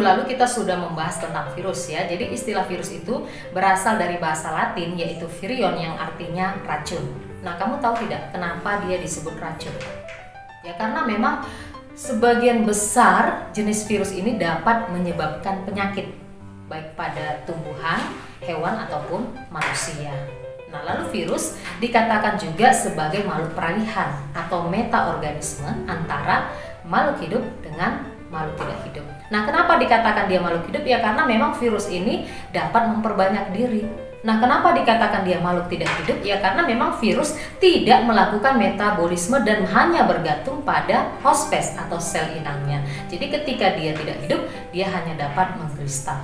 lalu kita sudah membahas tentang virus ya. Jadi istilah virus itu berasal dari bahasa Latin yaitu virion yang artinya racun. Nah, kamu tahu tidak kenapa dia disebut racun? Ya karena memang sebagian besar jenis virus ini dapat menyebabkan penyakit baik pada tumbuhan, hewan ataupun manusia. Nah, lalu virus dikatakan juga sebagai makhluk peralihan atau metaorganisme antara makhluk hidup dengan makhluk tidak hidup. Nah, kenapa dikatakan dia makhluk hidup? Ya karena memang virus ini dapat memperbanyak diri. Nah, kenapa dikatakan dia makhluk tidak hidup? Ya karena memang virus tidak melakukan metabolisme dan hanya bergantung pada hospes atau sel inangnya. Jadi ketika dia tidak hidup, dia hanya dapat mengkristal.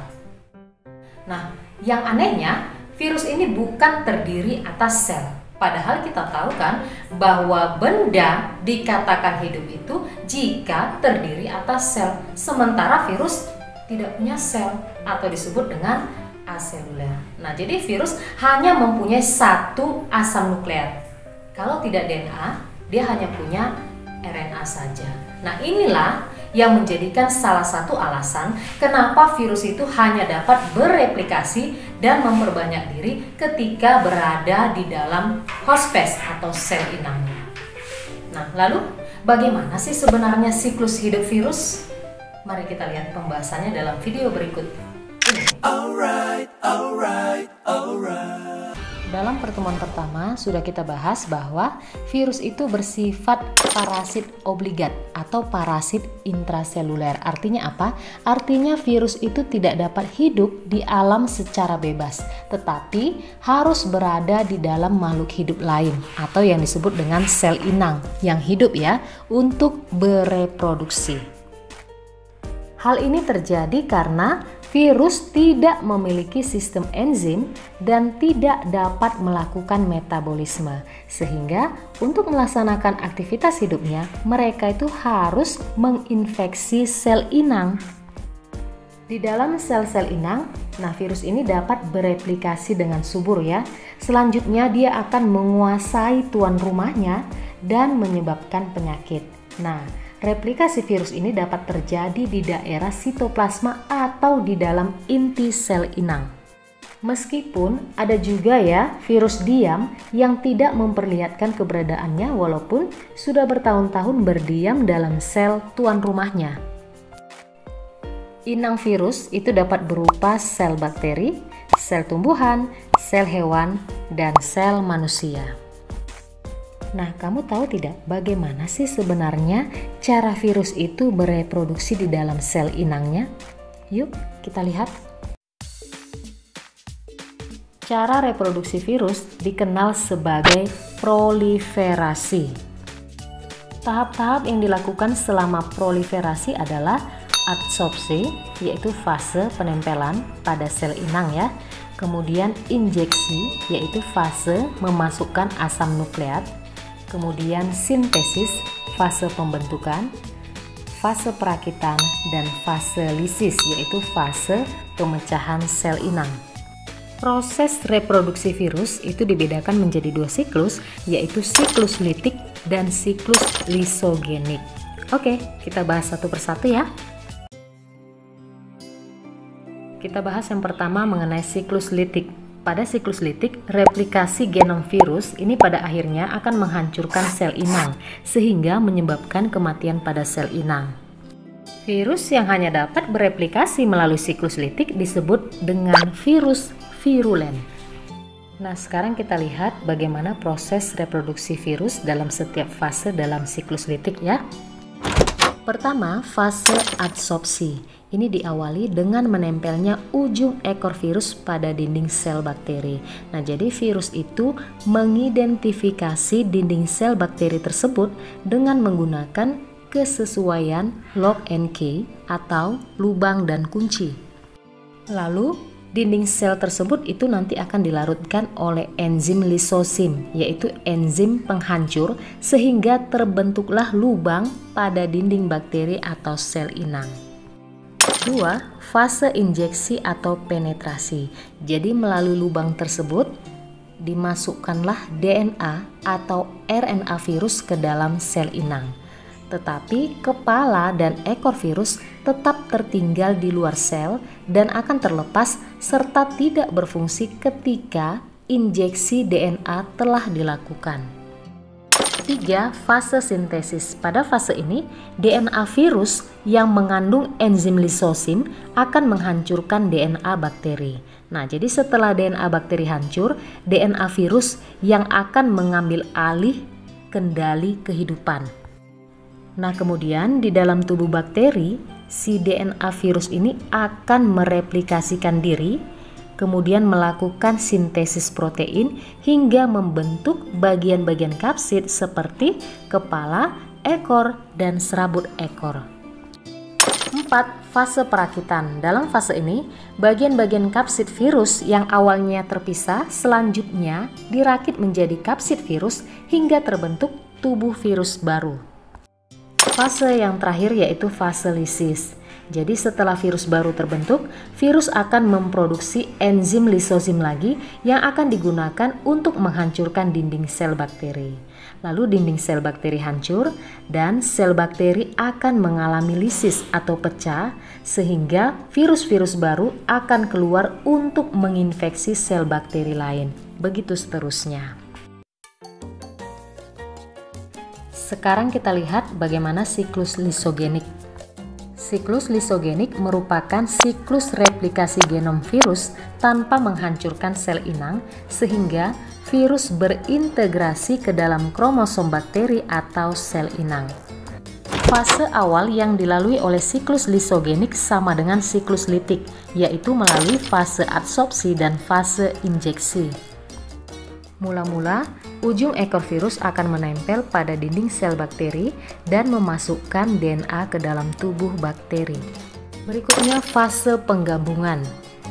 Nah, yang anehnya, virus ini bukan terdiri atas sel. Padahal kita tahu kan bahwa benda dikatakan hidup itu jika terdiri atas sel. Sementara virus tidak punya sel atau disebut dengan aseluler. Nah, jadi virus hanya mempunyai satu asam nukleat. Kalau tidak DNA, dia hanya punya RNA saja. Nah, inilah yang menjadikan salah satu alasan kenapa virus itu hanya dapat bereplikasi dan memperbanyak diri ketika berada di dalam hospes atau sel inangnya. Nah, lalu bagaimana sih sebenarnya siklus hidup virus? Mari kita lihat pembahasannya dalam video berikut ini. Dalam pertemuan pertama sudah kita bahas bahwa virus itu bersifat parasit obligat atau parasit intraseluler. Artinya apa? Artinya virus itu tidak dapat hidup di alam secara bebas, tetapi harus berada di dalam makhluk hidup lain atau yang disebut dengan sel inang yang hidup ya untuk bereproduksi. Hal ini terjadi karena virus tidak memiliki sistem enzim dan tidak dapat melakukan metabolisme, sehingga untuk melaksanakan aktivitas hidupnya, mereka itu harus menginfeksi sel inang. Di dalam sel-sel inang, nah virus ini dapat bereplikasi dengan subur ya. Selanjutnya dia akan menguasai tuan rumahnya dan menyebabkan penyakit. Nah, replikasi virus ini dapat terjadi di daerah sitoplasma atau di dalam inti sel inang. Meskipun ada juga ya virus diam yang tidak memperlihatkan keberadaannya walaupun sudah bertahun-tahun berdiam dalam sel tuan rumahnya. Inang virus itu dapat berupa sel bakteri, sel tumbuhan, sel hewan, dan sel manusia. Nah, kamu tahu tidak bagaimana sih sebenarnya cara virus itu bereproduksi di dalam sel inangnya? Yuk, kita lihat. Cara reproduksi virus dikenal sebagai proliferasi. Tahap-tahap yang dilakukan selama proliferasi adalah adsorpsi, yaitu fase penempelan pada sel inang ya. Kemudian injeksi, yaitu fase memasukkan asam nukleat. Kemudian sintesis, fase pembentukan, fase perakitan, dan fase lisis, yaitu fase pemecahan sel inang. Proses reproduksi virus itu dibedakan menjadi dua siklus, yaitu siklus litik dan siklus lisogenik. Oke, kita bahas satu persatu ya. Kita bahas yang pertama mengenai siklus litik. Pada siklus litik, replikasi genom virus ini pada akhirnya akan menghancurkan sel inang, sehingga menyebabkan kematian pada sel inang. Virus yang hanya dapat bereplikasi melalui siklus litik disebut dengan virus virulen. Nah, sekarang kita lihat bagaimana proses reproduksi virus dalam setiap fase dalam siklus litik ya. Pertama, fase adsorpsi. Ini diawali dengan menempelnya ujung ekor virus pada dinding sel bakteri. Nah, jadi virus itu mengidentifikasi dinding sel bakteri tersebut dengan menggunakan kesesuaian lock and key atau lubang dan kunci. Lalu, dinding sel tersebut itu nanti akan dilarutkan oleh enzim lisosim, yaitu enzim penghancur, sehingga terbentuklah lubang pada dinding bakteri atau sel inang. 2. Fase injeksi atau penetrasi. Jadi melalui lubang tersebut dimasukkanlah DNA atau RNA virus ke dalam sel inang. tetapi kepala dan ekor virus tetap tertinggal di luar sel dan akan terlepas serta tidak berfungsi ketika injeksi DNA telah dilakukan. 3. Fase sintesis. Pada fase ini, DNA virus yang mengandung enzim lisosim akan menghancurkan DNA bakteri. Nah, jadi setelah DNA bakteri hancur, DNA virus yang akan mengambil alih kendali kehidupan. Nah, kemudian di dalam tubuh bakteri, si DNA virus ini akan mereplikasikan diri, kemudian melakukan sintesis protein hingga membentuk bagian-bagian kapsid seperti kepala, ekor, dan serabut ekor. 4. Fase perakitan. Dalam fase ini, bagian-bagian kapsid virus yang awalnya terpisah selanjutnya dirakit menjadi kapsid virus hingga terbentuk tubuh virus baru. Fase yang terakhir yaitu fase lisis. Jadi setelah virus baru terbentuk, virus akan memproduksi enzim lisosim lagi yang akan digunakan untuk menghancurkan dinding sel bakteri. Lalu dinding sel bakteri hancur dan sel bakteri akan mengalami lisis atau pecah sehingga virus-virus baru akan keluar untuk menginfeksi sel bakteri lain. Begitu seterusnya. Sekarang kita lihat bagaimana siklus lisogenik. Siklus lisogenik merupakan siklus replikasi genom virus tanpa menghancurkan sel inang sehingga virus berintegrasi ke dalam kromosom bakteri atau sel inang. Fase awal yang dilalui oleh siklus lisogenik sama dengan siklus litik, yaitu melalui fase adsorpsi dan fase injeksi. Mula-mula, ujung ekor virus akan menempel pada dinding sel bakteri dan memasukkan DNA ke dalam tubuh bakteri. Berikutnya fase penggabungan.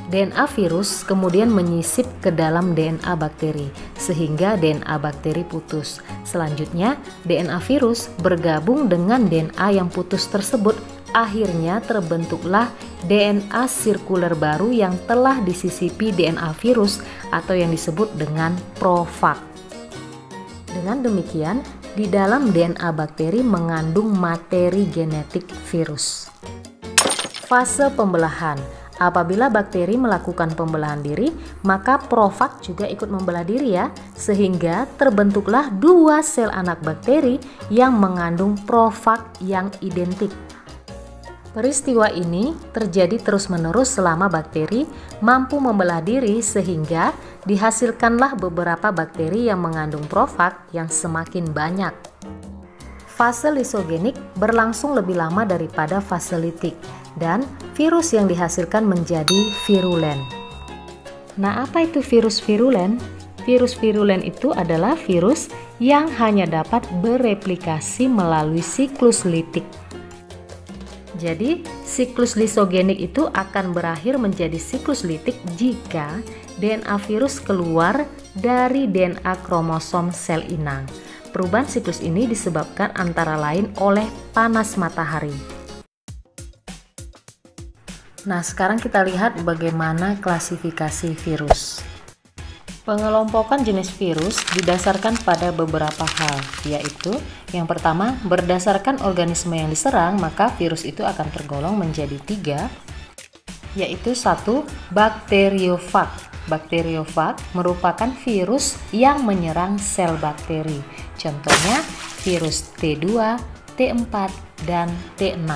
DNA virus kemudian menyisip ke dalam DNA bakteri, sehingga DNA bakteri putus. Selanjutnya, DNA virus bergabung dengan DNA yang putus tersebut. Akhirnya terbentuklah DNA sirkuler baru yang telah disisipi DNA virus atau yang disebut dengan profag. Dengan demikian, di dalam DNA bakteri mengandung materi genetik virus. Fase pembelahan. Apabila bakteri melakukan pembelahan diri, maka profag juga ikut membelah diri ya, sehingga terbentuklah dua sel anak bakteri yang mengandung profag yang identik. Peristiwa ini terjadi terus-menerus selama bakteri mampu membelah diri sehingga dihasilkanlah beberapa bakteri yang mengandung profag yang semakin banyak. Fase lisogenik berlangsung lebih lama daripada fase litik dan virus yang dihasilkan menjadi virulen. Nah, apa itu virus virulen? Virus virulen itu adalah virus yang hanya dapat bereplikasi melalui siklus litik. Jadi, siklus lisogenik itu akan berakhir menjadi siklus litik jika DNA virus keluar dari DNA kromosom sel inang. Perubahan siklus ini disebabkan antara lain oleh panas matahari. Nah, sekarang kita lihat bagaimana klasifikasi virus. Pengelompokan jenis virus didasarkan pada beberapa hal, yaitu yang pertama, berdasarkan organisme yang diserang, maka virus itu akan tergolong menjadi 3, yaitu 1. Bakteriofag. Bakteriofag merupakan virus yang menyerang sel bakteri. Contohnya virus T2, T4, dan T6.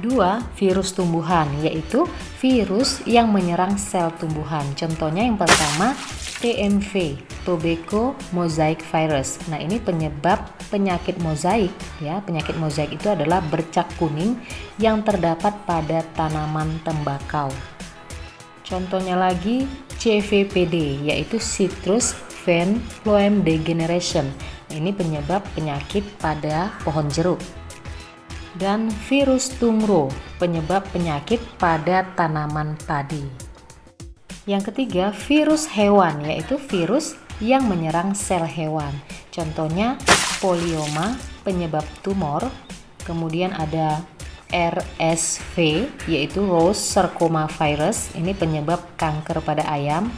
2. Virus tumbuhan, yaitu virus yang menyerang sel tumbuhan. Contohnya yang pertama TMV, Tobacco Mosaic Virus. Nah, ini penyebab penyakit mozaik ya. Penyakit mozaik itu adalah bercak kuning yang terdapat pada tanaman tembakau. Contohnya lagi CVPD, yaitu Citrus Vine Phloem Degeneration. Ini penyebab penyakit pada pohon jeruk. Dan virus tungro, penyebab penyakit pada tanaman padi. Yang ketiga, virus hewan, yaitu virus yang menyerang sel hewan. Contohnya polioma, penyebab tumor. Kemudian ada RSV, yaitu Rose Sarcoma Virus, ini penyebab kanker pada ayam.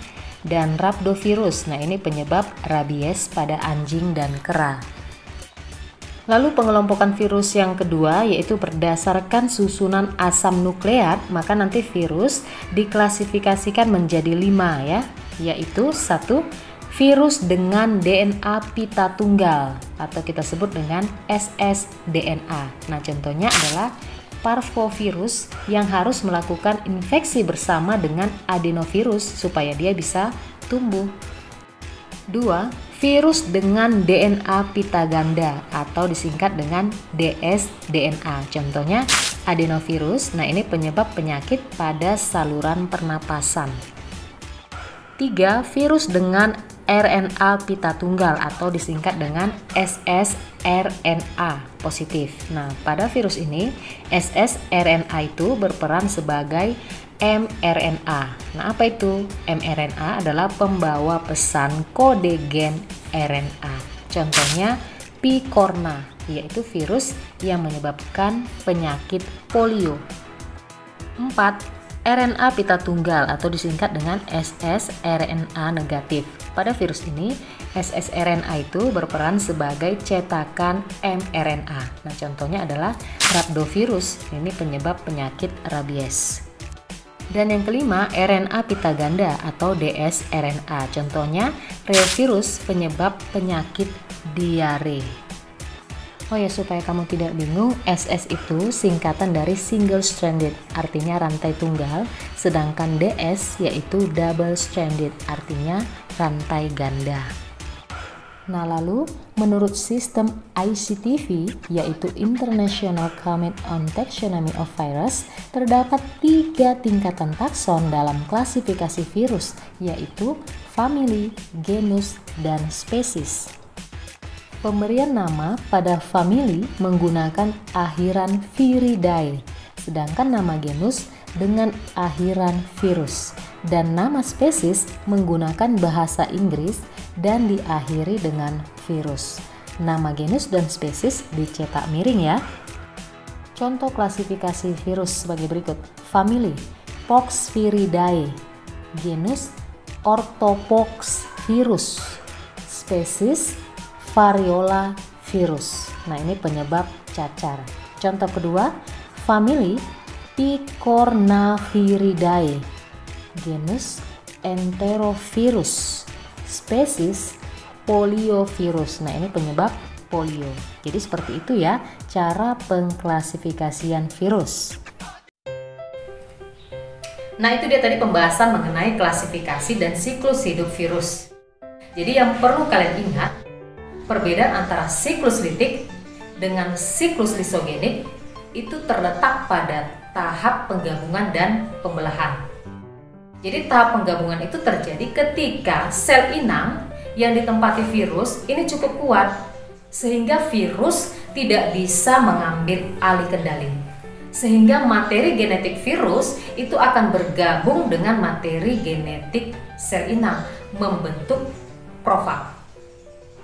Dan rhabdovirus, nah ini penyebab rabies pada anjing dan kera. Lalu pengelompokan virus yang kedua yaitu berdasarkan susunan asam nukleat, maka nanti virus diklasifikasikan menjadi 5 ya, yaitu 1. Virus dengan DNA pita tunggal atau kita sebut dengan ssDNA. Nah, contohnya adalah parvovirus yang harus melakukan infeksi bersama dengan adenovirus supaya dia bisa tumbuh. 2. Virus dengan DNA pita ganda atau disingkat dengan dsDNA. Contohnya adenovirus. Nah, ini penyebab penyakit pada saluran pernapasan. 3. Virus dengan RNA pita tunggal atau disingkat dengan ssRNA positif. Nah, pada virus ini ssRNA itu berperan sebagai mRNA. Nah, apa itu? mRNA adalah pembawa pesan kode gen RNA. Contohnya picorna, yaitu virus yang menyebabkan penyakit polio. 4. RNA pita tunggal atau disingkat dengan ssRNA negatif. Pada virus ini, ssRNA itu berperan sebagai cetakan mRNA. Nah, contohnya adalah rhabdovirus. Ini penyebab penyakit rabies. Dan yang kelima, RNA pita ganda atau dsRNA. Contohnya reovirus, penyebab penyakit diare. Oh ya, supaya kamu tidak bingung, SS itu singkatan dari single stranded, artinya rantai tunggal, sedangkan DS yaitu double stranded, artinya rantai ganda. Nah, lalu menurut sistem ICTV, yaitu International Committee on Taxonomy of Virus, terdapat 3 tingkatan takson dalam klasifikasi virus, yaitu famili, genus, dan spesies. Pemberian nama pada famili menggunakan akhiran viridae, sedangkan nama genus dengan akhiran virus, dan nama spesies menggunakan bahasa Inggris dan diakhiri dengan virus. Nama genus dan spesies dicetak miring ya. Contoh klasifikasi virus sebagai berikut. Famili, Poxviridae. Genus, Orthopox virus. Spesies, Variola virus. Nah, ini penyebab cacar. Contoh kedua, famili, Picornaviridae. Genus, Enterovirus. Spesies poliovirus. Nah, ini penyebab polio. Jadi seperti itu ya cara pengklasifikasian virus. Nah, itu dia tadi pembahasan mengenai klasifikasi dan siklus hidup virus. Jadi yang perlu kalian ingat, perbedaan antara siklus litik dengan siklus lisogenik itu terletak pada tahap penggabungan dan pembelahan. Jadi tahap penggabungan itu terjadi ketika sel inang yang ditempati virus ini cukup kuat sehingga virus tidak bisa mengambil alih kendali. Sehingga materi genetik virus itu akan bergabung dengan materi genetik sel inang membentuk profag.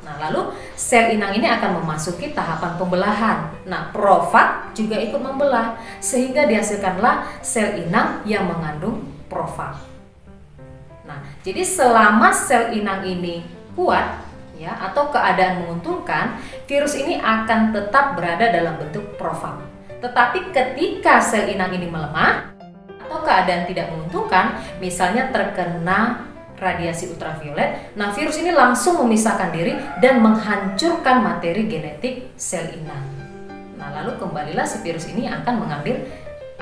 Nah, lalu sel inang ini akan memasuki tahapan pembelahan. Nah, profag juga ikut membelah sehingga dihasilkanlah sel inang yang mengandung profag. Nah, jadi selama sel inang ini kuat ya atau keadaan menguntungkan, virus ini akan tetap berada dalam bentuk profag. Tetapi ketika sel inang ini melemah atau keadaan tidak menguntungkan, misalnya terkena radiasi ultraviolet, nah virus ini langsung memisahkan diri dan menghancurkan materi genetik sel inang. Nah, lalu kembalilah si virus ini akan mengambil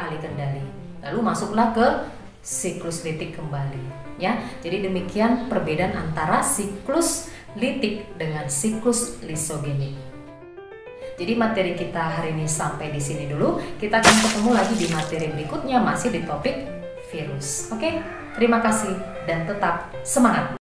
alih kendali. Lalu masuklah ke siklus litik kembali. Ya, jadi demikian perbedaan antara siklus litik dengan siklus lisogenik. Jadi materi kita hari ini sampai di sini dulu. Kita akan ketemu lagi di materi berikutnya masih di topik virus. Oke, terima kasih dan tetap semangat.